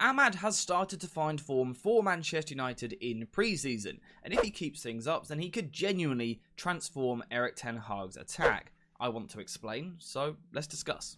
Ahmad has started to find form for Manchester United in pre-season, and if he keeps things up, then he could genuinely transform Erik ten Hag's attack. I want to explain, so let's discuss.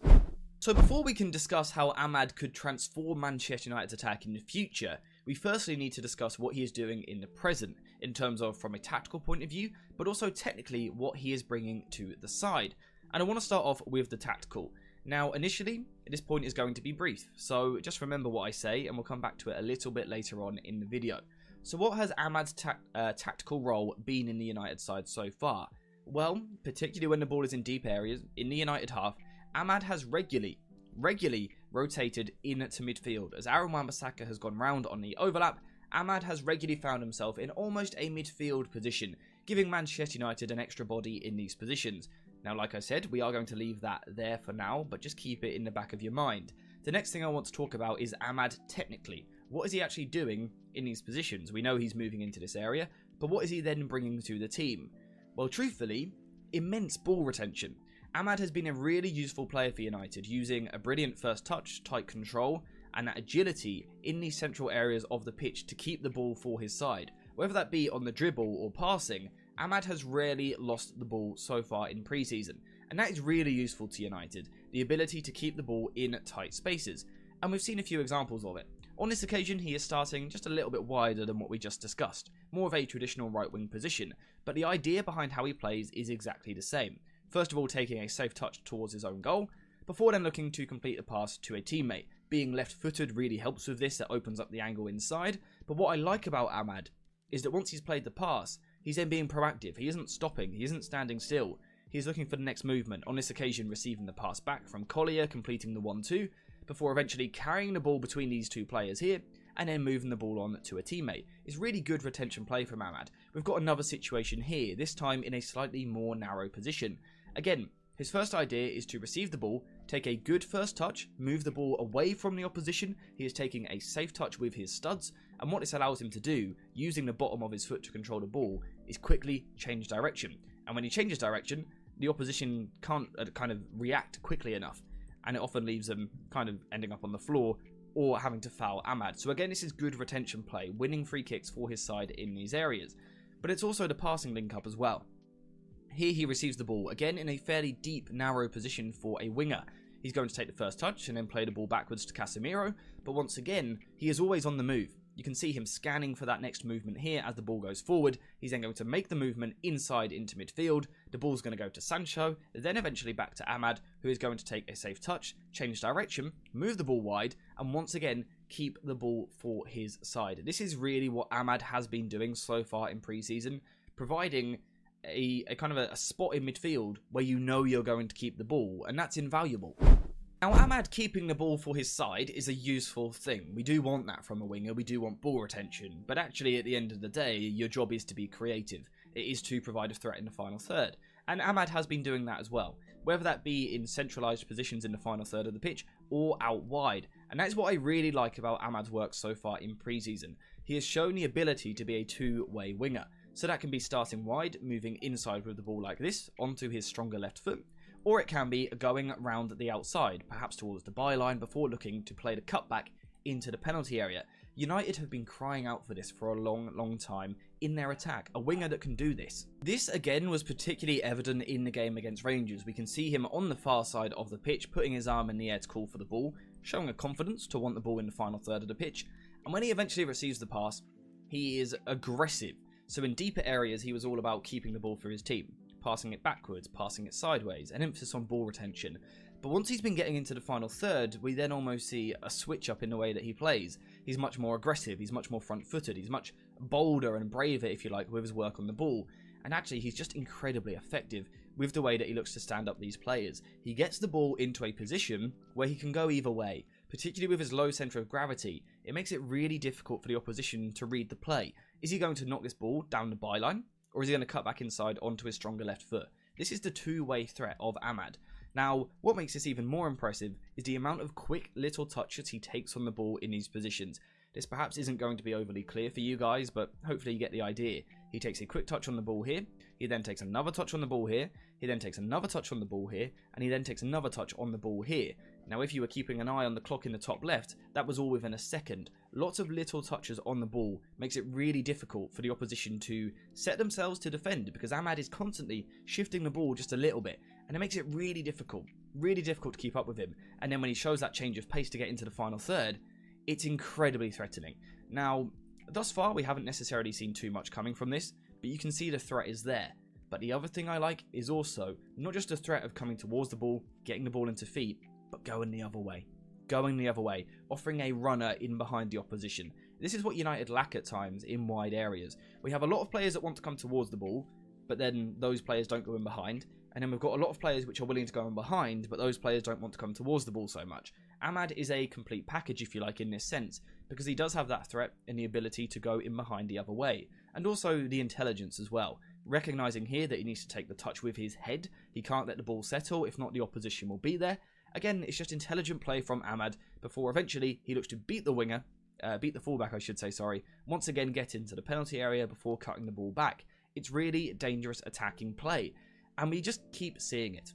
So before we can discuss how Ahmad could transform Manchester United's attack in the future, we firstly need to discuss what he is doing in the present, in terms of from a tactical point of view, but also technically what he is bringing to the side. And I want to start off with the tactical. Now, initially, this point is going to be brief, so just remember what I say, and we'll come back to it a little bit later on in the video. So what has Ahmad's tactical role been in the United side so far? Well, particularly when the ball is in deep areas, in the United half, Ahmad has regularly rotated into midfield. As Aaron Wan-Bissaka has gone round on the overlap, Ahmad has regularly found himself in almost a midfield position, giving Manchester United an extra body in these positions. Now, like I said, we are going to leave that there for now, but just keep it in the back of your mind. The next thing I want to talk about is Ahmad technically. What is he actually doing in these positions? We know he's moving into this area, but what is he then bringing to the team? Well, truthfully, immense ball retention. Ahmad has been a really useful player for United, using a brilliant first touch, tight control, and that agility in these central areas of the pitch to keep the ball for his side. Whether that be on the dribble or passing, Ahmad has rarely lost the ball so far in pre-season, and that is really useful to United, the ability to keep the ball in tight spaces, and we've seen a few examples of it. On this occasion, he is starting just a little bit wider than what we just discussed, more of a traditional right-wing position, but the idea behind how he plays is exactly the same. First of all, taking a safe touch towards his own goal, before then looking to complete a pass to a teammate. Being left-footed really helps with this, it opens up the angle inside, but what I like about Ahmad is that once he's played the pass, he's then being proactive. He isn't stopping, he isn't standing still, he's looking for the next movement, on this occasion receiving the pass back from Collier, completing the 1-2, before eventually carrying the ball between these two players here, and then moving the ball on to a teammate. It's really good retention play from Ahmad. We've got another situation here, this time in a slightly more narrow position. Again, his first idea is to receive the ball, take a good first touch, move the ball away from the opposition. He is taking a safe touch with his studs, and what this allows him to do, using the bottom of his foot to control the ball, is quickly change direction. And when he changes direction, the opposition can't kind of react quickly enough, and it often leaves them kind of ending up on the floor or having to foul Ahmad. So again, this is good retention play, winning free kicks for his side in these areas. But it's also the passing link-up as well. Here he receives the ball, again in a fairly deep, narrow position for a winger. He's going to take the first touch and then play the ball backwards to Casemiro, but once again, he is always on the move. You can see him scanning for that next movement here as the ball goes forward. He's then going to make the movement inside into midfield. The ball's going to go to Sancho, then eventually back to Ahmad, who is going to take a safe touch, change direction, move the ball wide, and once again, keep the ball for his side. This is really what Ahmad has been doing so far in pre-season, providing a kind of a spot in midfield where you know you're going to keep the ball, and that's invaluable. Now, Ahmad keeping the ball for his side is a useful thing. We do want that from a winger, we do want ball retention, but actually at the end of the day, your job is to be creative. It is to provide a threat in the final third, and Ahmad has been doing that as well, whether that be in centralised positions in the final third of the pitch or out wide, and that's what I really like about Ahmad's work so far in pre-season. He has shown the ability to be a two-way winger. So that can be starting wide, moving inside with the ball like this, onto his stronger left foot. Or it can be going round the outside, perhaps towards the byline, before looking to play the cutback into the penalty area. United have been crying out for this for a long time in their attack, a winger that can do this. This again was particularly evident in the game against Rangers. We can see him on the far side of the pitch, putting his arm in the air to call for the ball, showing a confidence to want the ball in the final third of the pitch. And when he eventually receives the pass, he is aggressive. So in deeper areas, he was all about keeping the ball for his team, passing it backwards, passing it sideways, an emphasis on ball retention. But once he's been getting into the final third, we then almost see a switch up in the way that he plays. He's much more aggressive, he's much more front-footed, he's much bolder and braver, if you like, with his work on the ball. And actually, he's just incredibly effective with the way that he looks to stand up these players. He gets the ball into a position where he can go either way, particularly with his low centre of gravity. It makes it really difficult for the opposition to read the play. Is he going to knock this ball down the byline, or is he going to cut back inside onto his stronger left foot? This is the two-way threat of Ahmad. Now, what makes this even more impressive is the amount of quick little touches he takes on the ball in these positions. This perhaps isn't going to be overly clear for you guys, but hopefully you get the idea. He takes a quick touch on the ball here, he then takes another touch on the ball here, he then takes another touch on the ball here, and he then takes another touch on the ball here. Now, if you were keeping an eye on the clock in the top left, that was all within a second. Lots of little touches on the ball makes it really difficult for the opposition to set themselves to defend, because Ahmad is constantly shifting the ball just a little bit, and it makes it really difficult to keep up with him. And then when he shows that change of pace to get into the final third, it's incredibly threatening. Now, thus far, we haven't necessarily seen too much coming from this, but you can see the threat is there. But the other thing I like is also not just the threat of coming towards the ball, getting the ball into feet, but going the other way, offering a runner in behind the opposition. This is what United lack at times in wide areas. We have a lot of players that want to come towards the ball, but then those players don't go in behind. And then we've got a lot of players which are willing to go in behind, but those players don't want to come towards the ball so much. Ahmad is a complete package, if you like, in this sense, because he does have that threat and the ability to go in behind the other way. And also the intelligence as well. Recognising here that he needs to take the touch with his head. He can't let the ball settle, if not the opposition will be there. Again, it's just intelligent play from Ahmad before eventually he looks to beat the fullback, I should say, once again get into the penalty area before cutting the ball back. It's really dangerous attacking play, and we just keep seeing it.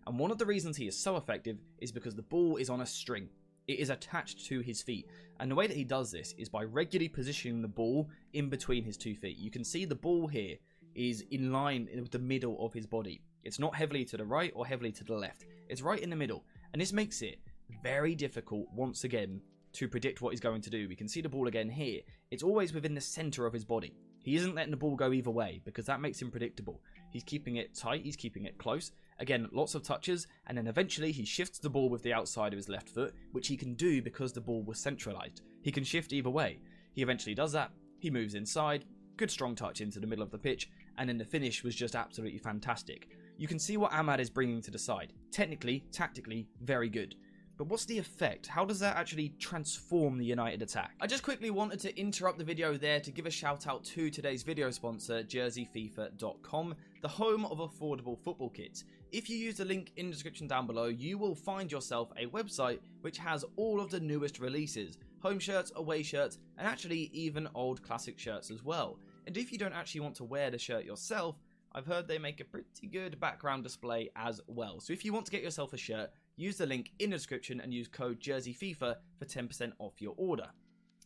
And one of the reasons he is so effective is because the ball is on a string. It is attached to his feet, and the way that he does this is by regularly positioning the ball in between his 2 feet. You can see the ball here is in line with the middle of his body. It's not heavily to the right or heavily to the left. It's right in the middle. And this makes it very difficult, once again, to predict what he's going to do. We can see the ball again here. It's always within the centre of his body. He isn't letting the ball go either way, because that makes him predictable. He's keeping it tight. He's keeping it close. Again, lots of touches. And then eventually he shifts the ball with the outside of his left foot, which he can do because the ball was centralised. He can shift either way. He eventually does that. He moves inside. Good strong touch into the middle of the pitch. And then the finish was just absolutely fantastic. You can see what Ahmad is bringing to the side. Technically, tactically, very good. But what's the effect? How does that actually transform the United attack? I just quickly wanted to interrupt the video there to give a shout out to today's video sponsor, jerseyfifa.com, the home of affordable football kits. If you use the link in the description down below, you will find yourself a website which has all of the newest releases. Home shirts, away shirts, and actually even old classic shirts as well. And if you don't actually want to wear the shirt yourself, I've heard they make a pretty good background display as well. So if you want to get yourself a shirt, use the link in the description and use code JerseyFIFA for 10% off your order.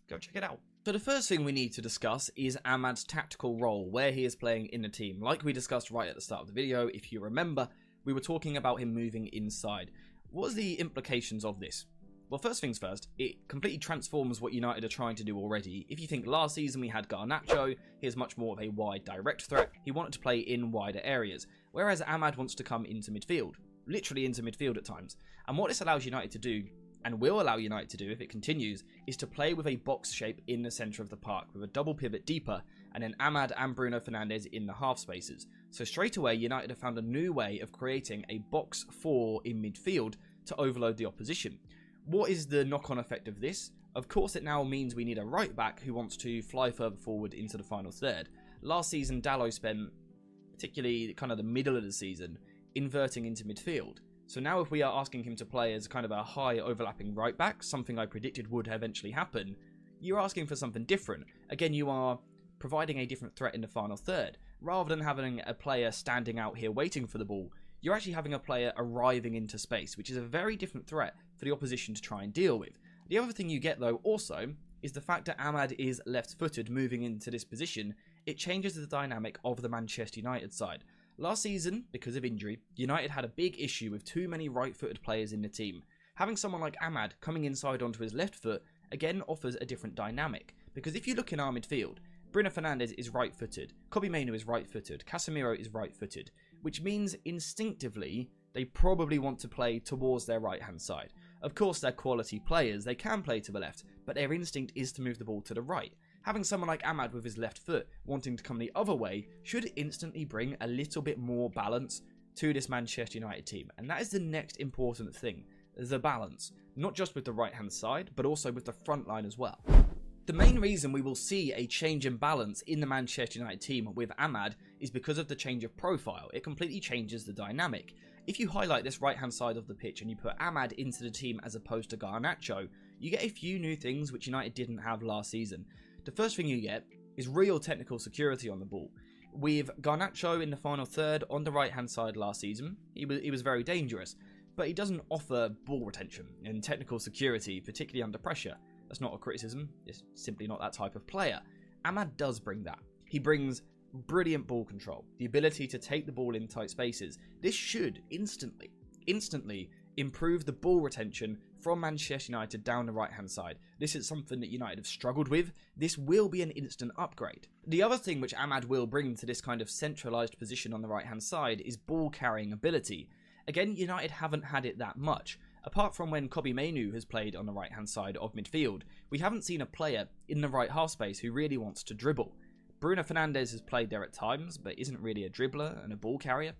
Go check it out. So the first thing we need to discuss is Ahmad's tactical role, where he is playing in the team. Like we discussed right at the start of the video, if you remember, we were talking about him moving inside. What are the implications of this? Well, first things first, it completely transforms what United are trying to do already. If you think last season we had Garnacho, he is much more of a wide direct threat. He wanted to play in wider areas, whereas Ahmad wants to come into midfield, literally into midfield at times. And what this allows United to do, and will allow United to do if it continues, is to play with a box shape in the centre of the park, with a double pivot deeper, and then Ahmad and Bruno Fernandes in the half spaces. So straight away, United have found a new way of creating a box 4 in midfield to overload the opposition. What is the knock-on effect of this? Of course, it now means we need a right-back who wants to fly further forward into the final third. Last season, Dalot spent, particularly kind of the middle of the season, inverting into midfield. So now if we are asking him to play as kind of a high overlapping right-back, something I predicted would eventually happen, you're asking for something different. Again, you are providing a different threat in the final third. Rather than having a player standing out here waiting for the ball, you're actually having a player arriving into space, which is a very different threat for the opposition to try and deal with. The other thing you get, though, also, is the fact that Ahmad is left-footed moving into this position. It changes the dynamic of the Manchester United side. Last season, because of injury, United had a big issue with too many right-footed players in the team. Having someone like Ahmad coming inside onto his left foot, again, offers a different dynamic. Because if you look in our midfield, Bruno Fernandes is right-footed, Kobbie Mainoo is right-footed, Casemiro is right-footed, which means instinctively they probably want to play towards their right-hand side. Of course, they're quality players, they can play to the left, but their instinct is to move the ball to the right. Having someone like Ahmad with his left foot wanting to come the other way should instantly bring a little bit more balance to this Manchester United team. And that is the next important thing, the balance. Not just with the right-hand side, but also with the front line as well. The main reason we will see a change in balance in the Manchester United team with Ahmad is because of the change of profile. It completely changes the dynamic. If you highlight this right-hand side of the pitch and you put Ahmad into the team as opposed to Garnacho, you get a few new things which United didn't have last season. The first thing you get is real technical security on the ball. With Garnacho in the final third on the right-hand side last season, he was very dangerous. but he doesn't offer ball retention and technical security, particularly under pressure. That's not a criticism, it's simply not that type of player. Amad does bring that. He brings brilliant ball control, the ability to take the ball in tight spaces. This should instantly improve the ball retention from Manchester United down the right hand side. This is something that United have struggled with. This will be an instant upgrade. The other thing which Amad will bring to this kind of centralised position on the right hand side is ball carrying ability. Again, United haven't had it that much. Apart from when Kobbie Mainoo has played on the right hand side of midfield, we haven't seen a player in the right half space who really wants to dribble. Bruno Fernandes has played there at times, but isn't really a dribbler and a ball carrier.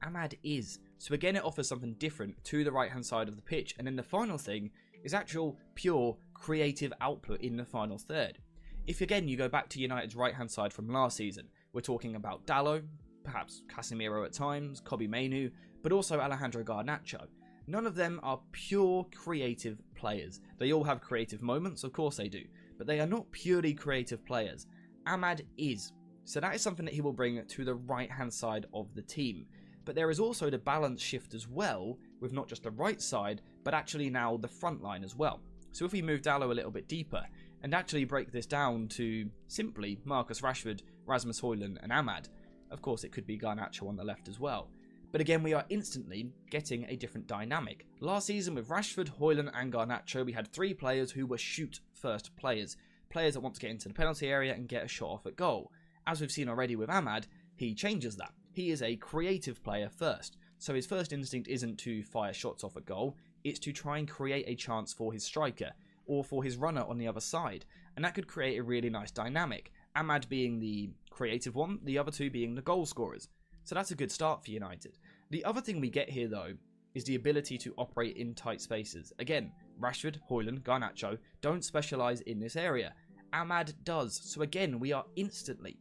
Amad is. So again, it offers something different to the right hand side of the pitch. And then the final thing is actual pure creative output in the final third. If again you go back to United's right hand side from last season, we're talking about Dalot, perhaps Casemiro at times, Kobbie Mainoo, but also Alejandro Garnacho. None of them are pure creative players. They all have creative moments, of course they do, but they are not purely creative players. Amad is. So that is something that he will bring to the right hand side of the team. But there is also the balance shift as well, with not just the right side, but actually now the front line as well. So if we move Dalot a little bit deeper, and actually break this down to simply Marcus Rashford, Rasmus Højlund and Amad, of course it could be Garnacho on the left as well. But again, we are instantly getting a different dynamic. Last season with Rashford, Højlund and Garnacho, we had 3 players who were shoot-first players. Players that want to get into the penalty area and get a shot off at goal. As we've seen already with Amad, he changes that. He is a creative player first, so his first instinct isn't to fire shots off at goal, it's to try and create a chance for his striker, or for his runner on the other side, and that could create a really nice dynamic. Amad being the creative one, the other 2 being the goal scorers. So that's a good start for United. The other thing we get here though, is the ability to operate in tight spaces. Again, Rashford, Højlund, Garnacho don't specialise in this area. Amad does, so again we are instantly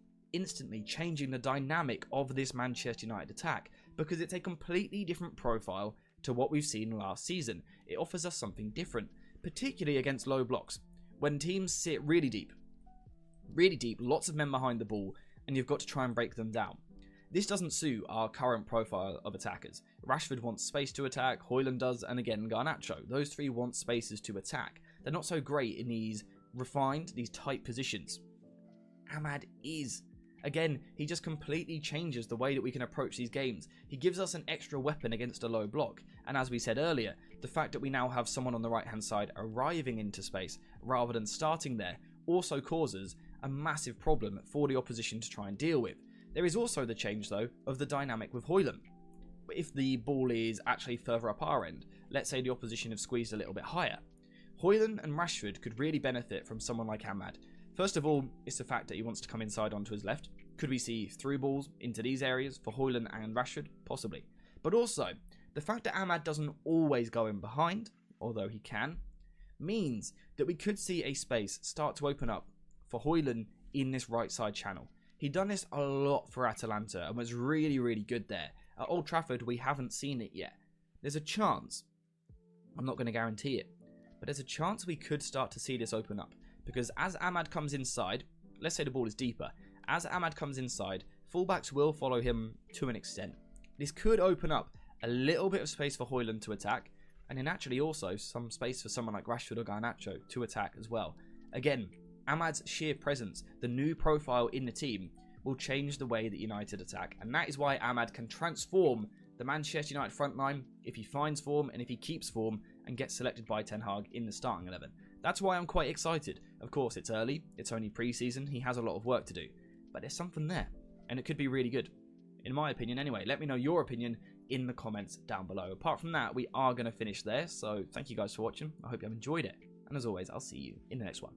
changing the dynamic of this Manchester United attack, because it's a completely different profile to what we've seen last season. It offers us something different, particularly against low blocks. When teams sit really deep, lots of men behind the ball, and you've got to try and break them down. This doesn't suit our current profile of attackers. Rashford wants space to attack, Højlund does, and again Garnacho. Those 3 want spaces to attack. They're not so great in these refined, these tight positions. Amad is. Again, he just completely changes the way that we can approach these games. He gives us an extra weapon against a low block. And as we said earlier, the fact that we now have someone on the right hand side arriving into space rather than starting there also causes a massive problem for the opposition to try and deal with. There is also the change though of the dynamic with Højlund. If the ball is actually further up our end, let's say the opposition have squeezed a little bit higher, Højlund and Rashford could really benefit from someone like Amad. First of all, it's the fact that he wants to come inside onto his left. Could we see through balls into these areas for Højlund and Rashford? Possibly. But also, the fact that Amad doesn't always go in behind, although he can, means that we could see a space start to open up for Højlund in this right side channel. He'd done this a lot for Atalanta and was really, really good there. At Old Trafford, we haven't seen it yet. There's a chance, I'm not going to guarantee it, but there's a chance we could start to see this open up. Because as Amad comes inside, let's say the ball is deeper, as Amad comes inside, fullbacks will follow him to an extent. This could open up a little bit of space for Højlund to attack, and then actually also some space for someone like Rashford or Garnacho to attack as well. Again, Amad's sheer presence, the new profile in the team, will change the way that United attack, and that is why Amad can transform the Manchester United front line if he finds form and if he keeps form and gets selected by Ten Hag in the starting 11. That's why I'm quite excited. Of course, it's early, it's only pre-season, he has a lot of work to do, but there's something there, and it could be really good. In my opinion anyway. Let me know your opinion in the comments down below. Apart from that, we are going to finish there, so thank you guys for watching. I hope you have enjoyed it, and as always, I'll see you in the next one.